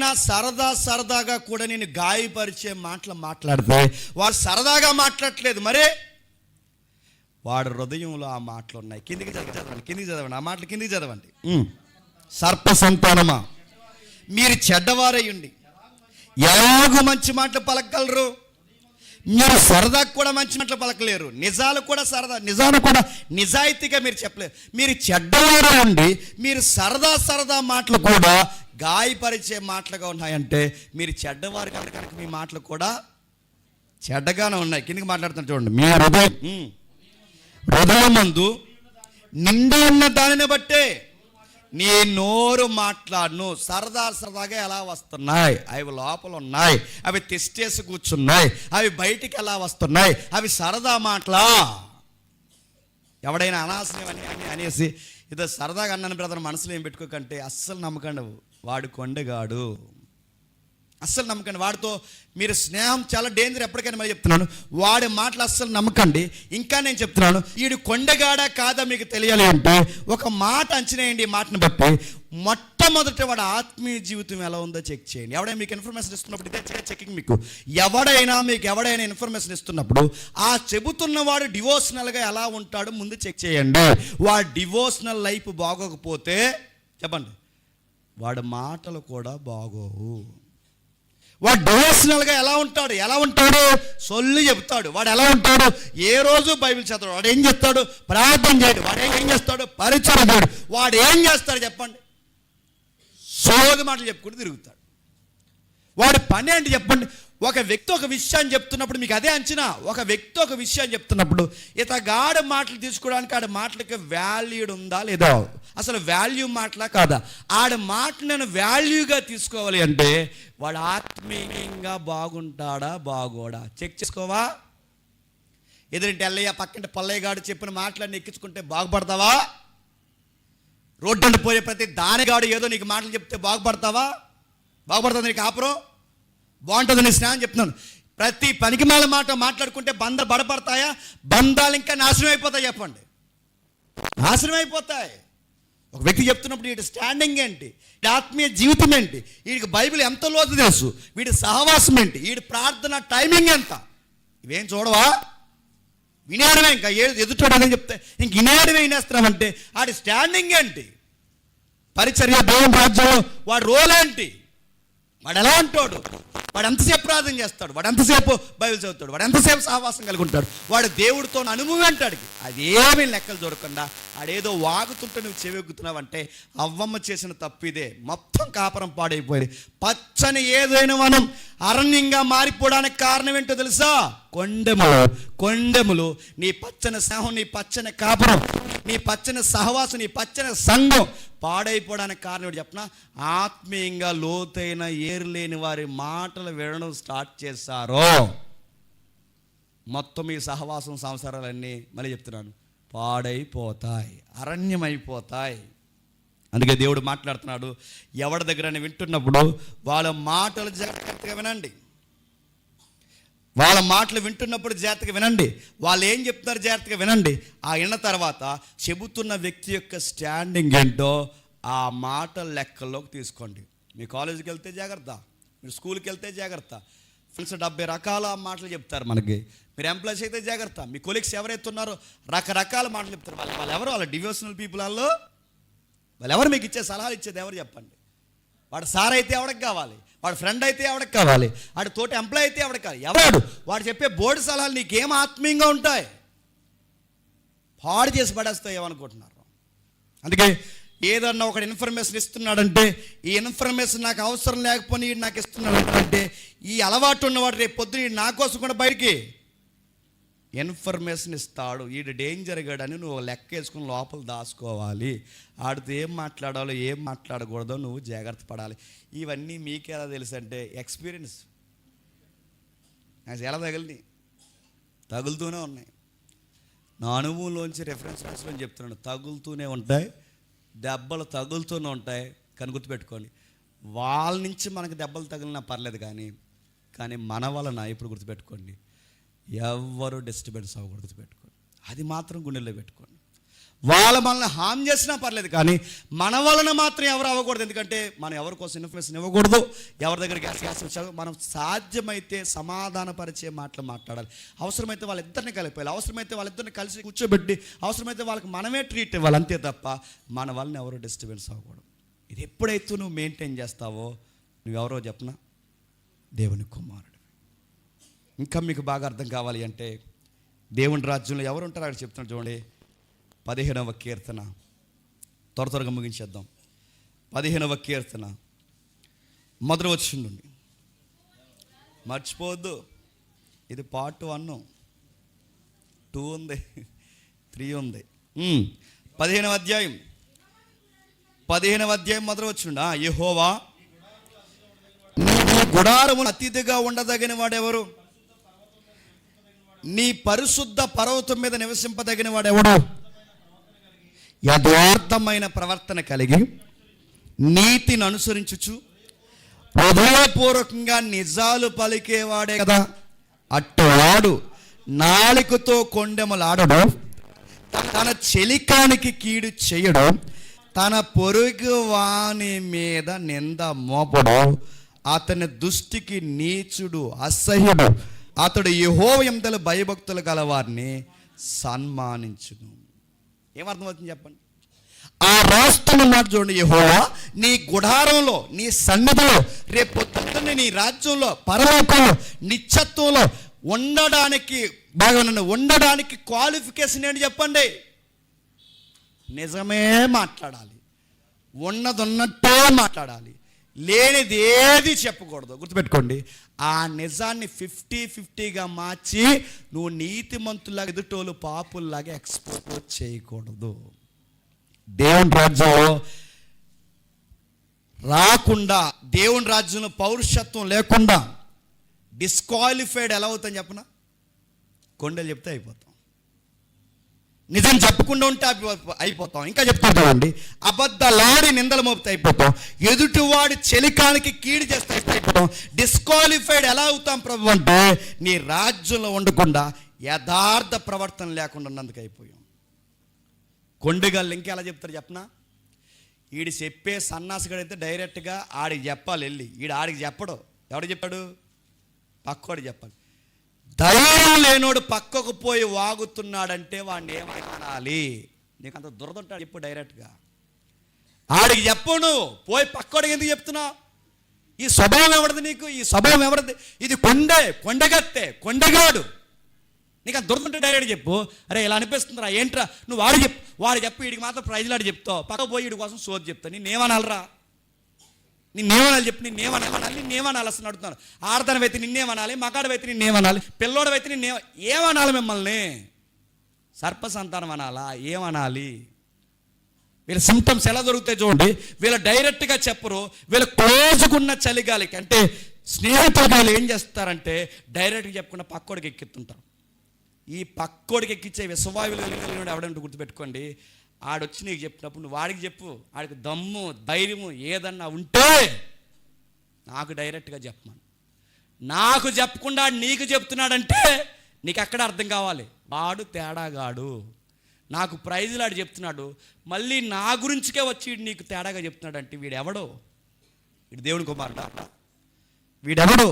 ఎవడైనా సరదాగా కూడా నేను గాయపరిచే మాటలు మాట్లాడితే వాడు సరదాగా మాట్లాడట్లేదు, మరే వాడు హృదయంలో ఆ మాటలు ఉన్నాయి. కిందికి చదవండి ఆ మాటలు కిందికి చదవండి. సర్ప సంతానమా, మీరు చెడ్డవారయ్యుండి ఎలాగూ మంచి మాటలు పలకగలరు? మీరు సరదాకు కూడా మంచి మాటలు పలకలేరు, నిజాలు కూడా నిజాయితీగా మీరు చెప్పలేరు. మీరు చెడ్డవారు అండి, మీరు సరదా మాటలు కూడా గాయపరిచే మాటలుగా ఉన్నాయంటే మీరు చెడ్డవారు కనుక మీ మాటలు కూడా చెడ్డగానే ఉన్నాయి. కిందకి మాట్లాడుతున్నారు చూడండి. మీ హృదయమందు నిండి ఉన్న దానిని బట్టే నీ నోరు మాట్లాడును. సరదాగా ఎలా వస్తున్నాయి? అవి లోపల ఉన్నాయి, అవి తెస్టేసి కూర్చున్నాయి, అవి బయటికి ఎలా వస్తున్నాయి? అవి సరదా మాటలా? ఎవడైనా అనాశయం అనేసి ఏదో సరదాగా అన్నాను బ్రదర్, మనసులో ఏం పెట్టుకోకంటే అస్సలు నమ్మకండి, వాడు కొండగాడు. అస్సలు నమ్మకండి, వాడితో మీరు స్నేహం చాలా డేంజర్. ఎప్పటికైనా మళ్ళీ చెప్తున్నాను, వాడి మాటలు అస్సలు నమ్మకండి. ఇంకా నేను చెప్తున్నాను, వీడు కొండగాడా కాదా మీకు తెలియాలి అంటే ఒక మాట అంచనా వేయండి. ఈ మాటను బట్టి మొట్టమొదట వాడు ఆత్మీయ జీవితం ఎలా ఉందో చెక్ చేయండి. ఎవడైనా మీకు ఇన్ఫర్మేషన్ ఇస్తున్నప్పుడు ఇదే చెకింగ్. మీకు ఎవడైనా ఇన్ఫర్మేషన్ ఇస్తున్నప్పుడు ఆ చెబుతున్నవాడు డివోషనల్గా ఎలా ఉంటాడో ముందు చెక్ చేయండి. వాడు డివోషనల్ లైఫ్ బాగోకపోతే చెప్పండి, వాడి మాటలు కూడా బాగోవు. వాడు డివోషనల్గా ఎలా ఉంటాడు? సొల్లు చెప్తాడు. వాడు ఎలా ఉంటాడు? ఏ రోజు బైబిల్ చదవడు. వాడు ఏం చేస్తాడు? ప్రార్థన చేయడు. వాడు ఏం చేస్తాడు? పరిచయం చేయడు. వాడు ఏం చేస్తాడు చెప్పండి? సోది మాటలు చెప్పుకుంటూ తిరుగుతాడు. వాడి పని ఏంటి చెప్పండి? ఒక వ్యక్తి ఒక విషయాన్ని చెప్తున్నప్పుడు మీకు అదే అంచనా. ఒక వ్యక్తి ఒక విషయాన్ని చెప్తున్నప్పుడు ఇతగాడి మాటలు తీసుకోవడానికి ఆడ మాటలకి వాల్యూ ఉందా లేదా? అసలు వాల్యూ మాటలా కాదా? ఆడ మాటలు నేను వాల్యూగా తీసుకోవాలి అంటే వాడు ఆత్మీయంగా బాగుంటాడా బాగోడా చెక్ చేసుకోవా? ఎదురింటి ఎల్లయ్య పక్కింటి పల్లయ్య గాడు చెప్పిన మాటలన్నీ ఎక్కించుకుంటే బాగుపడతావా? రోడ్డు పోయే ప్రతి దానిగాడు ఏదో నీకు మాటలు చెప్తే బాగుపడతావా? బాగుపడుతుంది నీకు కాపురం బాగుంటుంది నీ స్నేహం. చెప్తున్నాను, ప్రతి పనికిమాల మాట మాట్లాడుకుంటే బంధాలు బడపడతాయా? బంధాలు ఇంకా నాశనం అయిపోతాయి. చెప్పండి, నాశనం అయిపోతాయి. ఒక వ్యక్తి చెప్తున్నప్పుడు వీడి స్టాండింగ్ ఏంటి, వీడి ఆత్మీయ జీవితం ఏంటి, వీడికి బైబిల్ ఎంత లోతు తెలుసు, వీడి సహవాసం ఏంటి, వీడి ప్రార్థన టైమింగ్ ఎంత, ఇవేం చూడవా? వినేయడమే. ఇంకా ఎదుటోడని చెప్తే ఇంక వినేయడమే వినేస్తున్నామంటే వాడి స్టాండింగ్ ఏంటి, పరిచర్య దేవుని రాజ్యంలో వాడి రోల్ ఏంటి, వాడు ఎలా ఉంటాడు, వాడు ఎంతసేపు ప్రార్థన చేస్తాడు, వాడు ఎంతసేపు బైబిల్ చదువుతాడు, వాడు ఎంతసేపు సహవాసం కలిగి ఉంటాడు, వాడు దేవుడితో అనుభవం అంటాడు. అదేమీ లెక్కలు దొరకకుండా ఆడేదో వాగుతుంటే నువ్వు చెవెక్కుతున్నావంటే అవ్వమ్మ చేసిన తప్పు ఇదే. మొత్తం కాపురం పాడైపోయింది. పచ్చని ఏదైనా మనం అరణ్యంగా మారిపోవడానికి కారణం ఏంటో తెలుసా? కొండెములు. నీ పచ్చని స్నేహం, నీ పచ్చని కాపురం, నీ పచ్చని సహవాసం, నీ పచ్చని సంఘం పాడైపోవడానికి కారణం ఏంటి చెప్పనా? ఆత్మీయంగా లోతైన ఏరులేని వారి మాటలు వినడం స్టార్ట్ చేశారో మొత్తం ఈ సహవాసం సంసారాలన్నీ మళ్ళీ చెప్తున్నాను పాడైపోతాయి, అరణ్యమైపోతాయి. అందుకే దేవుడు మాట్లాడుతున్నాడు, ఎవరి దగ్గర వింటున్నప్పుడు వాళ్ళ మాటలు జాగ్రత్తగా వినండి. వాళ్ళ మాటలు వింటున్నప్పుడు జాగ్రత్తగా వినండి. వాళ్ళు ఏం చెప్తున్నారు జాగ్రత్తగా వినండి. ఆ విన్న తర్వాత చెబుతున్న వ్యక్తి యొక్క స్టాండింగ్ ఏంటో ఆ మాటల లెక్కల్లోకి తీసుకోండి. మీ కాలేజీకి వెళ్తే జాగ్రత్త, మీరు స్కూల్కి వెళ్తే జాగ్రత్త. ఫ్రెండ్స్ 70 రకాల మాటలు చెప్తారు మనకి. మీరు ఎంప్లాయీస్ అయితే జాగ్రత్త. మీ కొలీగ్స్ ఎవరైతే ఉన్నారో రకరకాల మాటలు చెప్తారు. వాళ్ళు ఎవరు? వాళ్ళ డివోషనల్ పీపుల్. వాళ్ళు ఎవరు? మీకు ఇచ్చే సలహాలు ఇచ్చేది ఎవరు చెప్పండి? వాడు సార్ అయితే ఎవరికి కావాలి, వాడు ఫ్రెండ్ అయితే ఎవరికి కావాలి, వాడు తోటి ఎంప్లాయ్ అయితే ఎవరికి కావాలి? ఎవడు? వాడు చెప్పే బోర్డు సలహాలు నీకేం ఆత్మీయంగా ఉంటాయి? పాడు చేసి పడేస్తాయి ఏమనుకుంటున్నారు? అందుకే ఏదన్నా ఒకటి ఇన్ఫర్మేషన్ ఇస్తున్నాడంటే ఈ ఇన్ఫర్మేషన్ నాకు అవసరం లేకపోతే నాకు ఇస్తున్నాడు అంటే ఈ అలవాటు ఉన్నవాడు రేపు పొద్దున నా కోసం కూడా బయటికి ఇన్ఫర్మేషన్ ఇస్తాడు. వీడు డేంజర్ గాడని నువ్వు లెక్క వేసుకుని లోపల దాచుకోవాలి. ఆడితో ఏం మాట్లాడాలో ఏం మాట్లాడకూడదో నువ్వు జాగ్రత్త పడాలి. ఇవన్నీ మీకు ఎలా తెలుసు అంటే ఎక్స్పీరియన్స్. నాకు ఎలా తగులుతూనే ఉన్నాయి. నా అనుభవంలోంచి రెఫరెన్స్లో చెప్తున్నాను. తగులుతూనే ఉంటాయి, దెబ్బలు తగులుతూనే ఉంటాయి. కానీ గుర్తుపెట్టుకోండి, వాళ్ళ నుంచి మనకు దెబ్బలు తగిలినా పర్లేదు, కానీ మన వలన ఇప్పుడు గుర్తుపెట్టుకోండి, ఎవ్వరు డిస్టర్బెన్స్ అవ్వకూడదు. గుర్తుపెట్టుకోండి, అది మాత్రం గుండెల్లో పెట్టుకోండి. వాళ్ళ మనల్ని హామ్ చేసినా పర్లేదు, కానీ మన వలన మాత్రం ఎవరు అవ్వకూడదు. ఎందుకంటే మనం ఎవరి కోసం ఇన్ఫ్లుయెన్స్ ఇవ్వకూడదు, ఎవరి దగ్గర గ్యాస్ వచ్చాక మనం సాధ్యమైతే సమాధానపరిచే మాటలు మాట్లాడాలి. అవసరమైతే వాళ్ళిద్దరిని కలిపేయాలి, అవసరమైతే వాళ్ళిద్దరిని కలిసి కూర్చోబెట్టి, అవసరమైతే వాళ్ళకి మనమే ట్రీట్ ఇవ్వాలి, అంతే తప్ప మన వలన ఎవరు డిస్టర్బెన్స్ అవ్వకూడదు. ఇది ఎప్పుడైతే నువ్వు మెయింటైన్ చేస్తావో నువ్వెవరో చెప్పనా, దేవుని కుమారుడు. ఇంకా మీకు బాగా అర్థం కావాలి అంటే దేవుని రాజ్యంలో ఎవరు ఉంటారో అక్కడ చెప్తున్నాడు చూడండి. 15వ కీర్తన, త్వరగా ముగించేద్దాం. 15వ కీర్తన మొదటి వచనం నుండి, మర్చిపోవద్దు. ఇది పార్ట్ 1, 2 ఉంది, 3 ఉంది. 15వ అధ్యాయం మొదటి వచనం. యెహోవా నీ గుడారమును అతిథిగా ఉండదగిన వాడెవరు? నీ పరిశుద్ధ పర్వతం మీద నివసింపదగిన వాడెవడు? యథార్థమైన ప్రవర్తన కలిగి నీతిని అనుసరించుచు హృదయపూర్వకంగా నిజాలు పలికేవాడే కదా. అట్టువాడు నాలుకతో కొండెములాడడు, తన చెలికానికి కీడు చేయడు, తన పొరుగు వాని మీద నింద మోపడు, అతని దృష్టికి నీచుడు అసహ్యుడు, అతడు యెహోవా యందు భయభక్తులు గలవారిని సన్మానించును. ఏమర్థమవుతుంది చెప్పండి? ఆ రాష్ట్రం మాట చూడండి. యెహోవా నీ గుడారంలో, నీ సన్నిధిలో, రేపు పొద్దున్న నీ రాజ్యంలో, పరలోకంలో, నిత్యత్వంలో ఉండడానికి, బాగా ఉండడానికి క్వాలిఫికేషన్ ఏంటి చెప్పండి? నిజమే మాట్లాడాలి, ఉన్నదన్నట్టే మాట్లాడాలి, లేనిది ఏది చెప్పకూడదు. గుర్తుపెట్టుకోండి. ఆ నిజాన్ని 50-50గా మార్చి నువ్వు నీతిమంతులాగా ఎదుటోళ్ళు పాపుల్లాగా ఎక్స్పోజ్ చేయకూడదు. దేవుని రాజ్యంలో రాకుండా, దేవుని రాజ్యంలో పౌరుషత్వం లేకుండా డిస్క్వాలిఫైడ్ ఎలా అవుతాం చెప్పనా? కొండలు చెప్తే అయిపోతాం, నిజం చెప్పకుండా ఉంటే అయిపోతాం. ఇంకా చెప్తుంటామండి, అబద్ధాలాడి నిందలు మోపితే అయిపోతాం, ఎదుటివాడి చెలికానికి కీడు చేస్తే అయిపోతాం. డిస్క్వాలిఫైడ్ ఎలా అవుతాం ప్రభు అంటే, నీ రాజ్యంలో ఉండకుండా యథార్థ ప్రవర్తన లేకుండా ఉన్నందుకు అయిపోయాం. కొండగాళ్ళు ఇంకెలా చెప్తారు చెప్పనా? ఈడు చెప్పే సన్నాసిగడైతే డైరెక్ట్గా ఆడికి చెప్పాలి, వెళ్ళి ఈడు ఆడికి చెప్పడు. ఎవడు చెప్పాడు? పక్కోడు చెప్పాలి. ధైర్యం లేనోడు పక్కకు పోయి వాగుతున్నాడంటే వాడిని ఏమనాలి? నీకు అంత దురదంటాడు చెప్పు డైరెక్ట్గా. ఆడికి చెప్పను, పోయి పక్కోడికి ఎందుకు చెప్తున్నావు? ఈ స్వభావం ఎవరిది నీకు? ఈ స్వభావం ఎవరిది? ఇది కొండగత్తే, కొండగాడు. నీకు అంత దురదంటే డైరెక్ట్ చెప్పు. అరే ఇలా అనిపిస్తుందిరా, ఏంట్రా నువ్వు వాడు చెప్పు వీడికి మాత్రం ప్రైజ్లాడి చెప్తావు, పక్క పోయి వీడి కోసం సోది చెప్తా. నిన్నేమనాలరా? నిన్నేమనాలి చెప్పు? నిన్నేమనాలి అసలు అడుగుతున్నాను. ఆడదానివైతే నిన్నేమనాలి, మగాడవైతే నిన్నేమనాలి, పిల్లోడవైతే ఏమనాలి? మిమ్మల్ని సర్పసంతానం అనాలా? ఏమనాలి? వీళ్ళ సిమ్టమ్స్ ఎలా దొరుకుతాయి చూడండి. వీళ్ళు డైరెక్ట్గా చెప్పరు. వీళ్ళు క్లోజ్గా ఉన్న చలిగాలికి అంటే స్నేహితులు ఏం చేస్తారంటే డైరెక్ట్గా చెప్పకుండా పక్కోడికి ఎక్కిస్తుంటారు. ఈ పక్కోడికి ఎక్కించే విశ్వాయులు ఎవడంటే గుర్తుపెట్టుకోండి, ఆడొచ్చి నీకు చెప్పినప్పుడు నువ్వు వాడికి చెప్పు. ఆడికి దమ్ము ధైర్యము ఏదన్నా ఉంటే నాకు డైరెక్ట్గా చెప్పమను. నాకు చెప్పకుండా నీకు చెప్తున్నాడంటే నీకు అక్కడ అర్థం కావాలి, వాడు తేడాగాడు. నాకు ప్రైజులు ఆడు చెప్తున్నాడు, మళ్ళీ నా గురించికే వచ్చి నీకు తేడాగా చెప్తున్నాడు అంటే వీడెవడో? వీడు దేవుని కుమారుడా? వీడెవడో?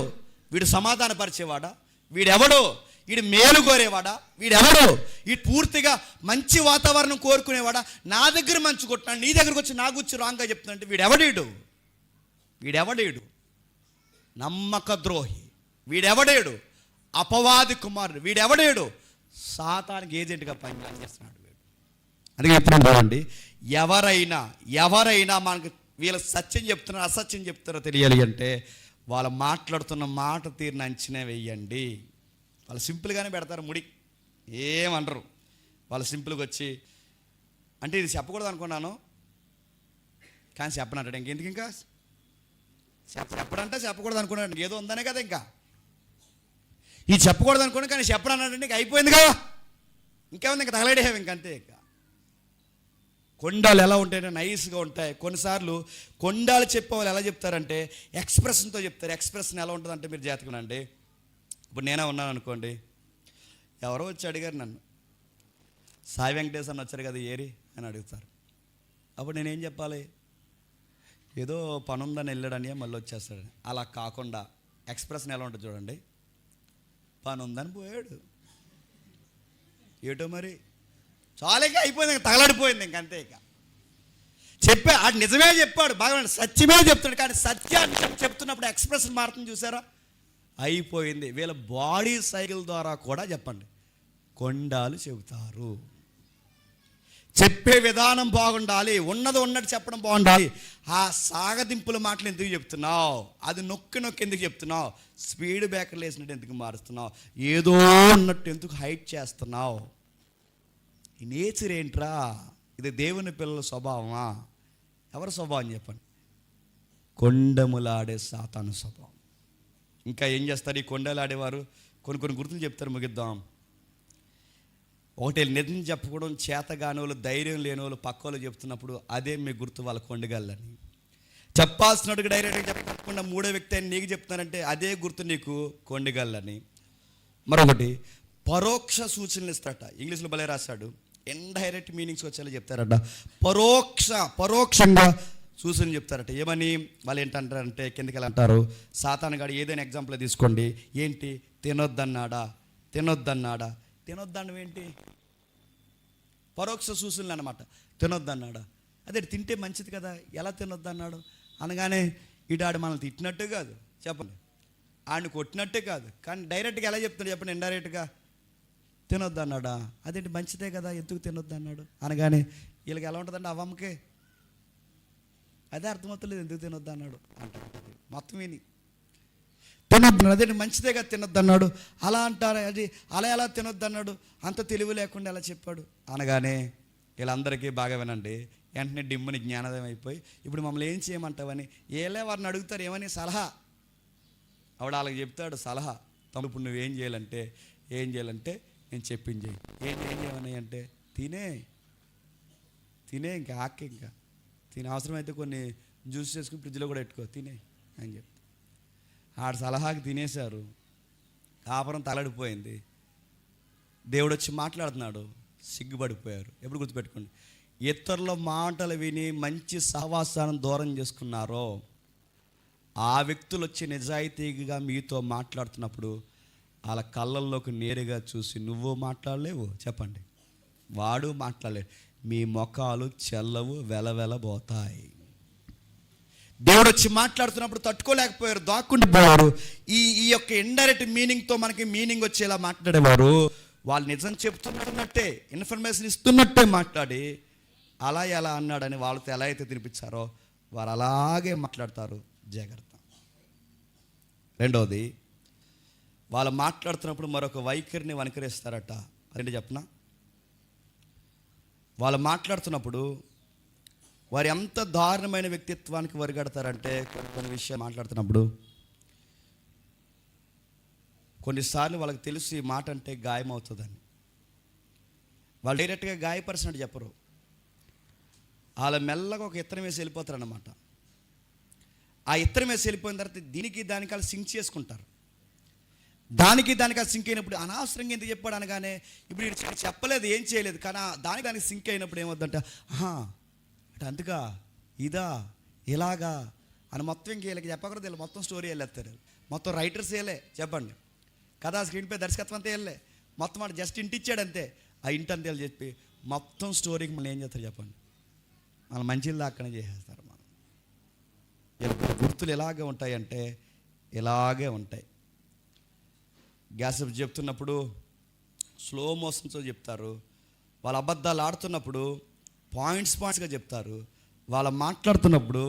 వీడు సమాధానపరిచేవాడా? వీడెవడో? వీడు మేలు కోరేవాడా? వీడెవడో? ఈ పూర్తిగా మంచి వాతావరణం కోరుకునేవాడా? నా దగ్గర మంచి కొట్టినాడు, నీ దగ్గరకు వచ్చి నా గురించి రాంగ్గా చెప్తున్నాడంటే వీడెవడేడు? నమ్మక ద్రోహి వీడెవడేడు? అపవాది కుమారుడు వీడెవడేడు? సాతానికి ఏజెంట్గా పనిచేస్తున్నాడు వీడు. అందుకే చెప్తున్నాను చూడండి, ఎవరైనా మనకు వీళ్ళ సత్యం చెప్తున్నారో అసత్యం చెప్తారో తెలియాలి అంటే వాళ్ళు మాట్లాడుతున్న మాట తీరుని అంచనా వేయండి. వాళ్ళు సింపుల్గానే పెడతారు, ముడి ఏమనరు. వాళ్ళు సింపుల్గా వచ్చి అంటే ఇది చెప్పకూడదు అనుకున్నాను కానీ చెప్పనంటాడు. ఇంకెందుకు ఇంకా చెప్పడంటే చెప్పకూడదు అనుకున్నాడు, ఏదో ఉందనే కదా. ఇంకా ఇది చెప్పకూడదు అనుకున్నాను కానీ చెప్పడన్నాడంటే ఇంకా అయిపోయింది కదా, ఇంకేముంది, ఇంకా తగలడేవి ఇంకంతే. ఇంకా కొండాలు ఎలా ఉంటాయంటే నైస్గా ఉంటాయి. కొన్నిసార్లు కొండాలు చెప్పేవాళ్ళు ఎలా చెప్తారంటే ఎక్స్ప్రెషన్తో చెప్తారు. ఎక్స్ప్రెషన్ ఎలా ఉంటుందంటే మీరు జాతకునండి, ఇప్పుడు నేనే ఉన్నాను అనుకోండి, ఎవరో వచ్చి అడిగారు నన్ను, సాయి వెంకటేశ్వర వచ్చారు కదా ఏరి అని అడుగుతారు. అప్పుడు నేనేం చెప్పాలి? ఏదో పని ఉందని వెళ్ళాడని మళ్ళీ వచ్చేస్తాడని. అలా కాకుండా ఎక్స్ప్రెషన్ ఎలా ఉంటుంది చూడండి. పని ఉందని పోయాడు, ఏటో మరి చాలాగా అయిపోయింది, తగలడిపోయింది, ఇంకంతే. ఇక ఆడు నిజమే చెప్పాడు, బాగా సత్యమే చెప్తాడు, కానీ సత్యాన్ని చెప్తున్నప్పుడు ఎక్స్ప్రెషన్ మారుతుంది చూసారా, అయిపోయింది. వీళ్ళ బాడీ సైకిల్ ద్వారా కూడా చెప్పండి కొండాలు చెబుతారు. చెప్పే విధానం బాగుండాలి, ఉన్నది ఉన్నట్టు చెప్పడం బాగుండాలి. ఆ సాగదింపుల మాటలు ఎందుకు చెప్తున్నావు, అది నొక్కి ఎందుకు చెప్తున్నావు, స్పీడ్ బ్రేకర్లు వేసినట్టు ఎందుకు మారుస్తున్నావు, ఏదో ఉన్నట్టు ఎందుకు హైట్ చేస్తున్నావు? ఈ నేచర్ ఏంట్రా? ఇది దేవుని పిల్లల స్వభావమా? ఎవరి స్వభావం చెప్పండి? కొండములాడే సాతాను స్వభావం. ఇంకా ఏం చేస్తారు ఈ కొండలాడేవారు? కొన్ని గుర్తులు చెప్తారు, ముగిద్దాం. ఒకటి నిజం చెప్పుకోవడం చేతగాని వాళ్ళు, ధైర్యం లేని వాళ్ళు పక్కోళ్ళు చెప్తున్నప్పుడు అదే మీ గుర్తు, వాళ్ళ కొండగాళ్ళని. చెప్పాల్సినట్టుగా డైరెక్ట్గా చెప్పకుండా మూడో వ్యక్తి అని నీకు చెప్తున్నారంటే అదే గుర్తు నీకు, కొండగాళ్ళని. మరొకటి పరోక్ష సూచనలు ఇస్తారట, ఇంగ్లీష్లో భలే రాశాడు, ఇండైరెక్ట్ మీనింగ్స్ వచ్చేలా చెప్తారట. పరోక్షంగా సూచన చెప్తారట. ఏమని? వాళ్ళు ఏంటంటారంటే కిందకి ఎలా అంటారు, సాతాను గాడు ఏదైనా ఎగ్జాంపుల్ తీసుకోండి, ఏంటి తినొద్దన్నాడా, తినొద్దన్నవి ఏంటి? పరోక్ష సూచనలు అన్నమాట. తినొద్దన్నాడా, అదే తింటే మంచిది కదా, ఎలా తినొద్దన్నాడు అనగానే ఆడు మనల్ని తిట్టినట్టు కాదు, చెప్పండి, ఆడిని కొట్టినట్టే కాదు, కానీ డైరెక్ట్గా ఎలా చెప్తాడు చెప్పండి, ఇండైరెక్ట్గా తినొద్దన్నాడా, అదేంటి మంచిదే కదా, ఎందుకు తినొద్దన్నాడు అనగానే వీళ్ళకి ఎలా ఉంటుందండి, అవ్వమ్మకే అదే అర్థమవుతలేదు, ఎందుకు తినొద్దన్నాడు అంటారు. మొత్తం విని తినొద్దు, అదేంటి మంచిదే కదా తినొద్దన్నాడు, అలా అంటారు, అది అలా ఎలా తినొద్దన్నాడు, అంత తెలివి లేకుండా ఎలా చెప్పాడు అనగానే వీళ్ళందరికీ బాగా వినండి, వెంటనే డిమ్ముని జ్ఞానోదయం అయిపోయి ఇప్పుడు మమ్మల్ని ఏం చేయమంటావని ఏలే వారిని అడుగుతారు, ఏమని సలహా. ఆవిడ వాళ్ళకి చెప్తాడు సలహా, తమ్ముడు ఇప్పుడు నువ్వేం చేయాలంటే నేను చెప్పింది చెయ్యి. ఏం చేయమని అంటే తినే ఇంకా ఆకే, ఇంకా తినే, అవసరమైతే కొన్ని జ్యూస్ చేసుకుని ఫ్రిడ్జ్లో కూడా పెట్టుకో, తినే అని చెప్తా. ఆడ సలహాకి తినేశారు, కాపురం తలడిపోయింది. దేవుడు వచ్చి మాట్లాడుతున్నాడు, సిగ్గుపడిపోయారు. ఎప్పుడు గుర్తుపెట్టుకోండి, ఇతరుల మాటలు విని మంచి సహవాసాన్ని దూరం చేసుకున్నారో ఆ వ్యక్తులు వచ్చి నిజాయితీగా మీతో మాట్లాడుతున్నప్పుడు వాళ్ళ కళ్ళల్లోకి నేరుగా చూసి నువ్వు మాట్లాడలేవు, చెప్పండి, వాడు మాట్లాడలేవు, మీ మొఖాలు చెల్లవు, వెలవెలబోతాయి. దేవుడు వచ్చి మాట్లాడుతున్నప్పుడు తట్టుకోలేకపోయారు, దాక్కుండిపోయారు. ఈ యొక్క ఇండైరెక్ట్ మీనింగ్తో మనకి మీనింగ్ వచ్చేలా మాట్లాడేవారు. వాళ్ళు నిజం చెప్తున్నట్టే, ఇన్ఫర్మేషన్ ఇస్తున్నట్టే మాట్లాడి అలా ఎలా అన్నాడని వాళ్ళతో ఎలా అయితే తినిపించారో వారు అలాగే మాట్లాడతారు, జాగ్రత్త. రెండవది, వాళ్ళు మాట్లాడుతున్నప్పుడు మరొక వైఖరిని వనకరిస్తారట. అదేంటి చెప్పనా? వాళ్ళు మాట్లాడుతున్నప్పుడు వారు ఎంత దారుణమైన వ్యక్తిత్వానికి వరిగడతారంటే కొన్ని విషయాలు మాట్లాడుతున్నప్పుడు కొన్నిసార్లు వాళ్ళకి తెలుసు ఈ మాట అంటే గాయం అవుతుందని. వాళ్ళు డైరెక్ట్గా గాయపరిచినట్టు చెప్పరు, వాళ్ళ మెల్లగా ఒక ఇత్తనం వేసి వెళ్ళిపోతారు అన్నమాట. ఆ ఇత్తనం వేసి వెళ్ళిపోయిన తర్వాత దీనికి దానికి వాళ్ళు సింక్ చేసుకుంటారు. దానికి అది సింక్ అయినప్పుడు అనవసరంగా ఎందుకు చెప్పాడు అనగానే ఇప్పుడు ఇది చెప్పలేదు, ఏం చేయలేదు, కానీ దానికి సింక్ అయినప్పుడు ఏమవుద్దంట, అంటే అందుకా ఇదా ఇలాగా అని మొత్తం ఇంక వీళ్ళకి చెప్పకూడదు, వీళ్ళు మొత్తం స్టోరీ వెళ్ళేస్తారు, మొత్తం రైటర్స్ వేయలే, చెప్పండి, కథా స్క్రీన్ పై దర్శకత్వం అంతా వెళ్ళే, మొత్తం వాడు జస్ట్ ఇంటి ఇచ్చాడు అంతే, ఆ ఇంటి అంతే చెప్పి మొత్తం స్టోరీకి మళ్ళీ ఏం చేస్తారు చెప్పండి, వాళ్ళు మంచిలు దాక్కనే చేసేస్తారు. మనం గుర్తులు ఎలాగే ఉంటాయంటే ఇలాగే ఉంటాయి. గ్యాస్ చెప్తున్నప్పుడు స్లో మోషన్తో చెప్తారు, వాళ్ళ అబద్ధాలు ఆడుతున్నప్పుడు పాయింట్స్గా చెప్తారు, వాళ్ళ మాట్లాడుతున్నప్పుడు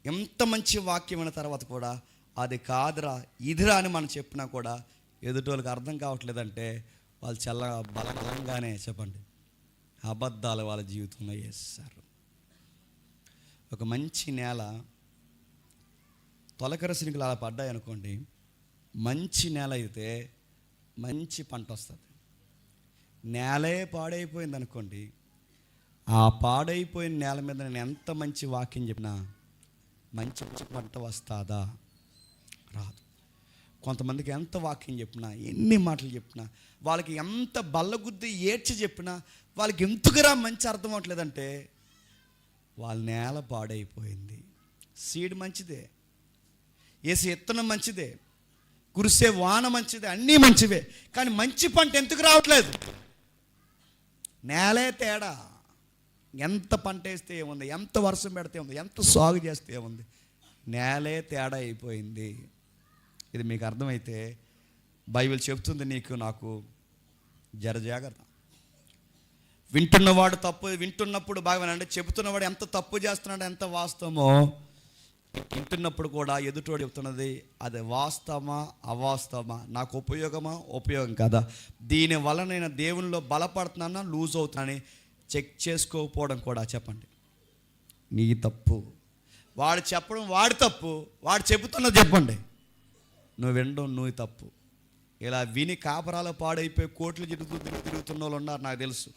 ఎంత మంచి వాక్యం అయిన తర్వాత కూడా అది కాదురా ఇదిరా అని మనం చెప్పినా కూడా ఎదుటోళ్ళకి అర్థం కావట్లేదంటే వాళ్ళు చాలా బలంగానే చెప్పండి అబద్ధాలు వాళ్ళ జీవితంలో వేస్తారు. ఒక మంచి నేల తొలకరి శినుకులు అలా పడ్డాయి అనుకోండి, మంచి నేల అయితే మంచి పంట వస్తుంది. నేలే పాడైపోయింది అనుకోండి, ఆ పాడైపోయిన నేల మీద నేను ఎంత మంచి వాక్యం చెప్పినా మంచి పంట వస్తుందా? రాదు. కొంతమందికి ఎంత వాక్యం చెప్పినా, ఎన్ని మాటలు చెప్పినా, వాళ్ళకి ఎంత బల్లగుద్ది ఏడ్చి చెప్పినా వాళ్ళకి ఎందుకురా మంచి అర్థం అవట్లేదంటే వాళ్ళ నేల పాడైపోయింది. సీడ్ మంచిదే, వేసే విత్తనం మంచిదే, కురిసే వాన మంచిదే, అన్నీ మంచివే, కానీ మంచి పంట ఎందుకు రావట్లేదు? నేలే తేడా. ఎంత పంట వేస్తే ఏముంది, ఎంత వర్షం పెడితే ఉంది, ఎంత సాగు చేస్తే ఏముంది, నేలే తేడా అయిపోయింది. ఇది మీకు అర్థమైతే బైబిల్ చెప్తుంది నీకు నాకు, జాగ్రత్త. వింటున్నవాడు తప్పు వింటున్నప్పుడు బాగా అంటే చెబుతున్నవాడు ఎంత తప్పు చేస్తున్నాడు, ఎంత వాస్తవమో వింటున్నప్పుడు కూడా ఎదుటోడు చెప్తున్నది అది వాస్తవమా అవాస్తవమా, నాకు ఉపయోగమా ఉపయోగం కదా, దీని వల్ల నేను దేవునిలో బలపడుతున్నానా లూజ్ అవుతున్నానని చెక్ చేసుకోకపోవడం కూడా చెప్పండి నీ తప్పు. వాడు చెప్పడం వాడి తప్పు, వాడు చెబుతున్నది చెప్పండి నువ్వు వినడం నువ్వు తప్పు. ఇలా విని కాపరాలు పాడైపోయి కోట్లు తిరుగుతున్న వాళ్ళు ఉన్నారు నాకు తెలుసు.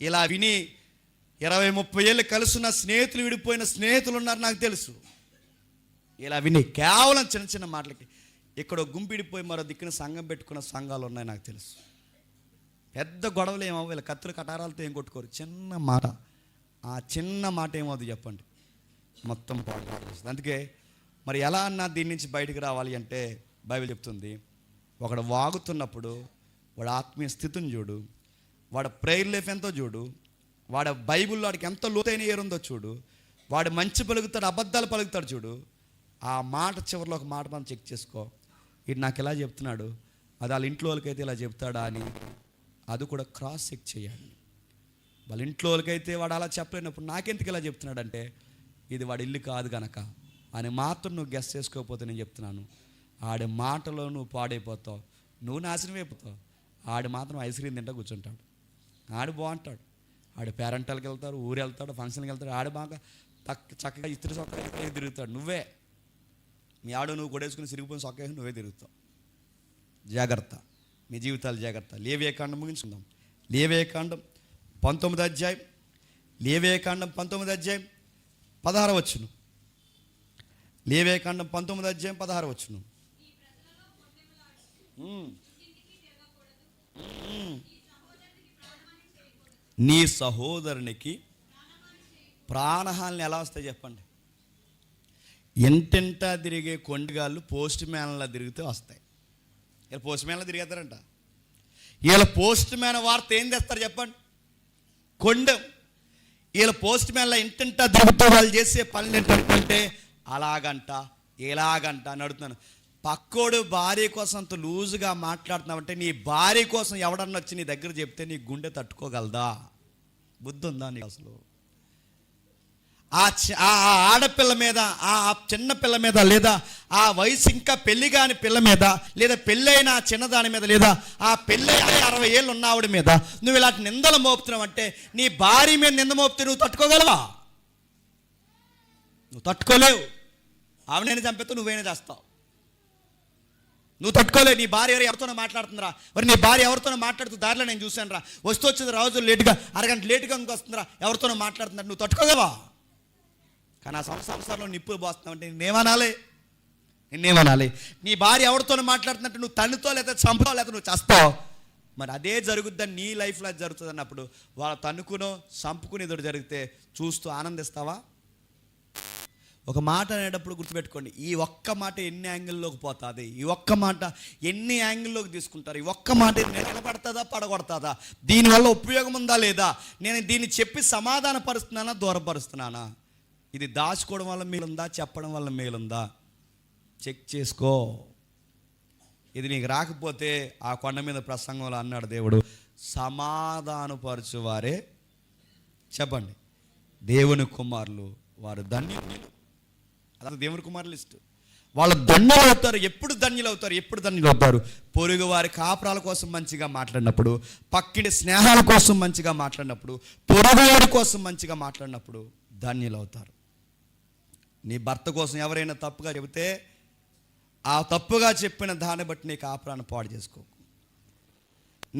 ఇలా విని 20-30 ఏళ్ళు కలుసున్న స్నేహితులు విడిపోయిన స్నేహితులు ఉన్నారు నాకు తెలుసు. ఇలా విని కేవలం చిన్న చిన్న మాటలకి ఇక్కడ గుంపిడిపోయి మరో దిక్కున సంఘం పెట్టుకున్న సంఘాలు ఉన్నాయి నాకు తెలుసు. పెద్ద గొడవలు ఏమవు, వీళ్ళ కత్తులు కటారాలతో ఏం కొట్టుకోరు, చిన్న మాట, ఆ చిన్న మాట ఏమవుతుంది చెప్పండి, మొత్తం పాడు. అందుకే మరి ఎలా అన్నా దీని నుంచి బయటికి రావాలి అంటే బైబిల్ చెప్తుంది, ఒకడు వాగుతున్నప్పుడు వాడు ఆత్మీయ స్థితిని చూడు, వాడు ప్రేయర్ లైఫ్ ఎంతో చూడు, వాడు బైబిల్లో వాడికి ఎంత లోతైన ఏరుందో చూడు, వాడు మంచి పలుకుతాడు అబద్ధాలు పలుకుతాడు చూడు, ఆ మాట చివరిలో ఒక మాట మనం చెక్ చేసుకో, ఇది నాకు ఎలా చెప్తున్నాడు, అది వాళ్ళ ఇంట్లో వాళ్ళకైతే ఇలా చెప్తాడా అని అది కూడా క్రాస్ చెక్ చేయాలి. వాళ్ళ ఇంట్లో వాళ్ళకైతే వాడు అలా చెప్పలేనప్పుడు నాకెందుకు ఇలా చెప్తున్నాడంటే ఇది వాడి ఇల్లు కాదు కనుక అని మాత్రం నువ్వు గెస్ చేసుకోకపోతే నేను చెప్తున్నాను, ఆడి మాటలో నువ్వు పాడైపోతావు, నువ్వు నాశనం అయిపోతావు. ఆడు మాత్రం ఐస్ క్రీమ్ తింటా కూర్చుంటాడు, ఆడు బాగుంటాడు, ఆడు పేరెంటాలకు వెళ్తారు, ఊరు వెళ్తాడు, ఫంక్షన్కి వెళ్తాడు, ఆడు బాగా చక్కగా ఇస్త్రీ సొక్క తిరుగుతాడు, నువ్వే మీ ఆడు నువ్వు కొడేసుకుని సిరిగిపోయిన సొక్క నువ్వే తిరుగుతావు. జాగ్రత్త, మీ జీవితాలు జాగ్రత్త. లేవియాకాండం ముగించుకుందాం. లేవియాకాండం 19వ అధ్యాయం, లేవియాకాండం 19వ అధ్యాయం 16వ వచనం. లేవియాకాండం 19వ అధ్యాయం 16వ వచనం. నీ సహోదరునికి ప్రాణహాని ఎలా వస్తాయి చెప్పండి? ఎంటెంటా తిరిగే కొండగాళ్ళు పోస్ట్ మ్యాన్లా తిరిగితే వస్తాయి. ఇలా పోస్ట్ మ్యాన్లా తిరిగేస్తారంట. వీళ్ళ పోస్ట్ మ్యాన్ వార్త ఏం తెస్తారు చెప్పండి? కొండం. వీళ్ళ పోస్ట్ మ్యాన్లా ఇంటెంటా తిరుగుతూ వాళ్ళు చేసే పనులు ఏంటంటే అలాగంట ఎలాగంట అని అడుగుతున్నాను. పక్కోడు భార్య కోసం అంత లూజుగా మాట్లాడుతున్నావంటే నీ భార్య కోసం ఎవడన్నా వచ్చి నీ దగ్గర చెప్తే నీ గుండె తట్టుకోగలదా? బుద్ధి ఉందా నీకు అసలు? ఆ ఆడపిల్ల మీద, ఆ చిన్న పిల్ల మీద, లేదా ఆ వయసు ఇంకా పెళ్లి కాని పిల్ల మీద, లేదా పెళ్ళైన చిన్నదాని మీద, లేదా ఆ పెళ్ళై 60 ఏళ్ళు ఉన్న ఆవిడ మీద నువ్వు ఇలాంటి నిందలు మోపుతున్నావు అంటే నీ భార్య మీద నింద మోపితే నువ్వు తట్టుకోగలవా? నువ్వు తట్టుకోలేవు. ఆవిడైనా చంపేస్తే నువ్వైనా చేస్తావు. నువ్వు తట్టుకోలేవు. నీ భార్య ఎవరితోనో మాట్లాడుతుందిరా, మరి నీ భార్య ఎవరితోనో మాట్లాడుతూ దారిలో నేను చూశాను రా, వస్తూ వచ్చింది రోజు లేటుగా, అరగంట లేటుగా ఇంకొస్తుందిరా, ఎవరితోనో మాట్లాడుతున్నారు, నువ్వు తట్టుకోగలవా? కానీ ఆ సంసారంలో నిప్పులు పోస్తున్నావు అంటే నిన్నేమనాలి? నీ భార్య ఎవరితోనో మాట్లాడుతున్నట్టు నువ్వు తన్నుతో లేదా చంపో లేదా నువ్వు చేస్తావు. మరి అదే జరుగుద్దని నీ లైఫ్లో జరుగుతుంది అన్నప్పుడు వాళ్ళ తన్నుకునో చంపుకుని ఎదురు జరిగితే చూస్తూ ఆనందిస్తావా? ఒక మాట అనేటప్పుడు గుర్తుపెట్టుకోండి, ఈ ఒక్క మాట ఎన్ని యాంగిల్లోకి పోతుంది, ఈ ఒక్క మాట ఎన్ని యాంగిల్లోకి తీసుకుంటారు, ఈ ఒక్క మాట నిలబడుతుందా పడగొడుతుందా, దీనివల్ల ఉపయోగం ఉందా లేదా, నేను దీన్ని చెప్పి సమాధాన పరుస్తున్నానా దూరపరుస్తున్నానా, ఇది దాచుకోవడం వల్ల మేలుందా చెప్పడం వల్ల మేలుందా చెక్ చేసుకో. ఇది నీకు రాకపోతే ఆ కొండ మీద ప్రసంగంలో అన్నాడు దేవుడు, సమాధానపరచువారే చెప్పండి దేవుని కుమారులు, వారు ధన్యులు. అదే దేవుని కుమారుల లిస్టు. వాళ్ళు ధన్యులు అవుతారు. ఎప్పుడు ధన్యులు అవుతారు? పొరుగు వారి కాపురాల కోసం మంచిగా మాట్లాడినప్పుడు, పక్కింటి స్నేహాల కోసం మంచిగా మాట్లాడినప్పుడు, పొరుగు వారి కోసం మంచిగా మాట్లాడినప్పుడు ధన్యులు అవుతారు. నీ భర్త కోసం ఎవరైనా తప్పుగా చెబితే ఆ తప్పుగా చెప్పిన దాన్ని బట్టి నీ కాపురాన్ని పాడు చేసుకోకు.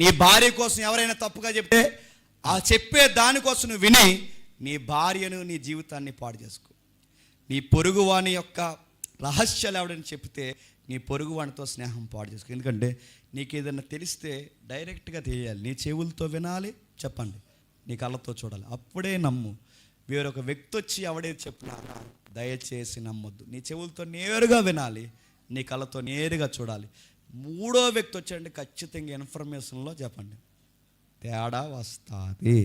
నీ భార్య కోసం ఎవరైనా తప్పుగా చెప్తే ఆ చెప్పే దానికోసం నువ్వు విని నీ భార్యను నీ జీవితాన్ని పాడు చేసుకో. నీ పొరుగువాని యొక్క రహస్యాలు ఎవడని చెప్తే నీ పొరుగు వాడితో స్నేహం పాడు చేసుకో. ఎందుకంటే నీకు ఏదైనా తెలిస్తే డైరెక్ట్గా తెలియాలి. నీ చెవులతో వినాలి, చెప్పండి, నీ కళ్ళతో చూడాలి, అప్పుడే నమ్ము. వేరొక వ్యక్తి వచ్చి ఎవడేది చెప్పినా దయచేసి నమ్మొద్దు. నీ చెవులతో నేరుగా వినాలి, నీ కళ్ళతో నేరుగా చూడాలి. మూడో వ్యక్తి వచ్చాడంటే ఖచ్చితంగా ఇన్ఫర్మేషన్లో చెప్పండి తేడా వస్తుంది.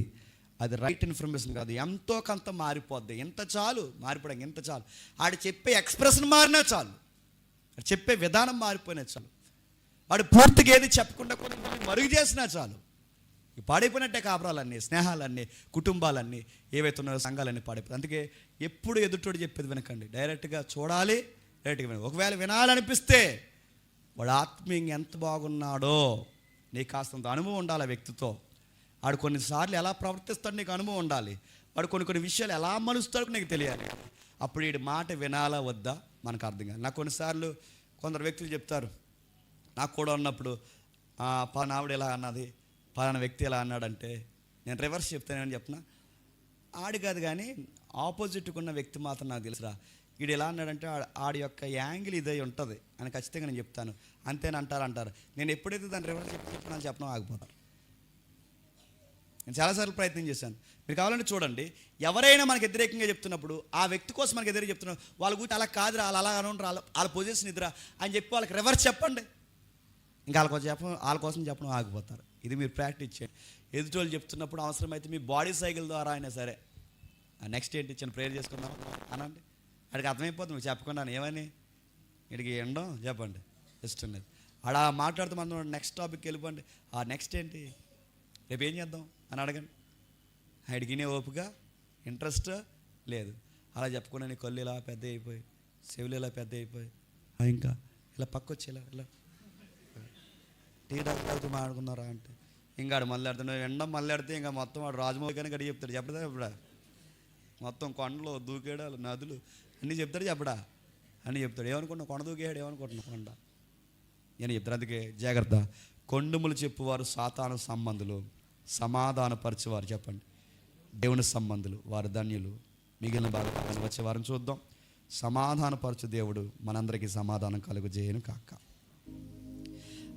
అది రైట్ ఇన్ఫర్మేషన్ కాదు, ఎంతో కొంత మారిపోద్ది. ఎంత చాలు మారిపోవడానికి, ఎంత చాలు. ఆడు చెప్పే ఎక్స్ప్రెషన్ మారినా చాలు, చెప్పే విధానం మారిపోయినా చాలు. వాడు పూర్తిగా ఏది చెప్పకుండా కూడా మరుగు చేసినా చాలు. ఈ పాడైపోయినట్టే కాపురాలన్నీ, స్నేహాలన్నీ, కుటుంబాలన్నీ ఏవైతే ఉన్నాయో సంఘాలన్నీ పాడైపోతాయి. అందుకే ఎప్పుడు ఎదుటోడు చెప్పేది వినకండి, డైరెక్ట్గా చూడాలి, డైరెక్ట్గా వినాలి. ఒకవేళ వినాలనిపిస్తే వాడు ఆత్మీయంగా ఎంత బాగున్నాడో నీకు కాస్తంత అనుభవం ఉండాలి. ఆ వ్యక్తితో వాడు కొన్నిసార్లు ఎలా ప్రవర్తిస్తాడో నీకు అనుభవం ఉండాలి. వాడు కొన్ని విషయాలు ఎలా మలుస్తాడో నీకు తెలియాలి. అప్పుడు వీడి మాట వినాలా వద్దా మనకు అర్థం కాదు. నాకు కొన్నిసార్లు కొందరు వ్యక్తులు చెప్తారు, నాకు కూడా ఉన్నప్పుడు పలానా ఆవిడ ఎలా అన్నది, పలానా వ్యక్తి ఎలా అన్నాడంటే నేను రివర్స్ చెప్తానని చెప్తున్నా. ఆడి కాదు కానీ ఆపోజిట్గా ఉన్న వ్యక్తి మాత్రం నాకు తెలుసురా, వీడు ఎలా అన్నాడంటే ఆడి యొక్క యాంగిల్ ఇదే ఉంటుంది అని ఖచ్చితంగా నేను చెప్తాను. అంటారు. నేను ఎప్పుడైతే దాన్ని రివర్స్ చెప్తున్నాను చెప్పడం ఆగిపోతారు. నేను చాలాసార్లు ప్రయత్నం చేశాను. మీరు కావాలంటే చూడండి, ఎవరైనా మనకు వ్యతిరేకంగా చెప్తున్నప్పుడు, ఆ వ్యక్తి కోసం మనకు వ్యతిరేకంగా చెప్తున్నారు, వాళ్ళ గురించి అలా కాదురా, వాళ్ళు అలా అనుకుంటారు, వాళ్ళ పొజిషన్ ఇదిరా అని చెప్పి వాళ్ళకి రివర్స్ చెప్పండి. ఇంకా వాళ్ళ కోసం చెప్పడం ఆగిపోతారు. ఇది మీరు ప్రాక్టీస్ చేయండి. ఎదుటోళ్ళు చెప్తున్నప్పుడు అవసరమైతే మీ బాడీ సైకిల్ ద్వారా అయినా సరే నెక్స్ట్ ఏంటి చిన్న ప్రేయర్ చేసుకుందాం అనండి. అడికి అర్థమైపోతుంది మీకు చెప్పకుండా ఏమని ఇడికి ఎండం చెప్పండి ఇష్టం లేదు. అలా మాట్లాడుతూ మనం నెక్స్ట్ టాపిక్కి వెళ్ళిపోండి. ఆ నెక్స్ట్ ఏంటి, రేపు ఏం చేద్దాం అని అడగండి. అడిగినే ఓపిక, ఇంట్రెస్ట్ లేదు. అలా చెప్పకుండా నీ కళ్ళు ఇలా పెద్ద అయిపోయి, చెవులు ఇలా పెద్ద అయిపోయి, ఇంకా ఇలా పక్కొచ్చి ఇలా టీ తాగుతూ మాట్లాడుకున్నారా అంటే ఇంకా ఆడు మళ్ళీ ఆడుతున్నాడు. ఎండం మళ్ళీ ఆడితే ఇంకా మొత్తం వాడు రాజమౌళి కానీ గడి చెప్తాడు. చెప్పడా ఇప్పుడు మొత్తం కొండలు దూకేడాలు నదులు అన్నీ చెప్తాడు. చెప్పడా అన్నీ చెప్తాడు. ఏమనుకుంటున్నా కొండ దూకేయాడు, ఏమనుకుంటున్నా కొండ నేను చెప్తాను. అందుకే జాగ్రత్త. కొండములు చెప్పువారు సాతాను సంబంధులు, సమాధానపరచేవారు చెప్పండి దేవుని సంబంధులు, వారు ధన్యులు. మిగిలిన భాగం వచ్చే వారం చూద్దాం. సమాధానపరచు దేవుడు మనందరికీ సమాధానం కలుగజేయను కాక.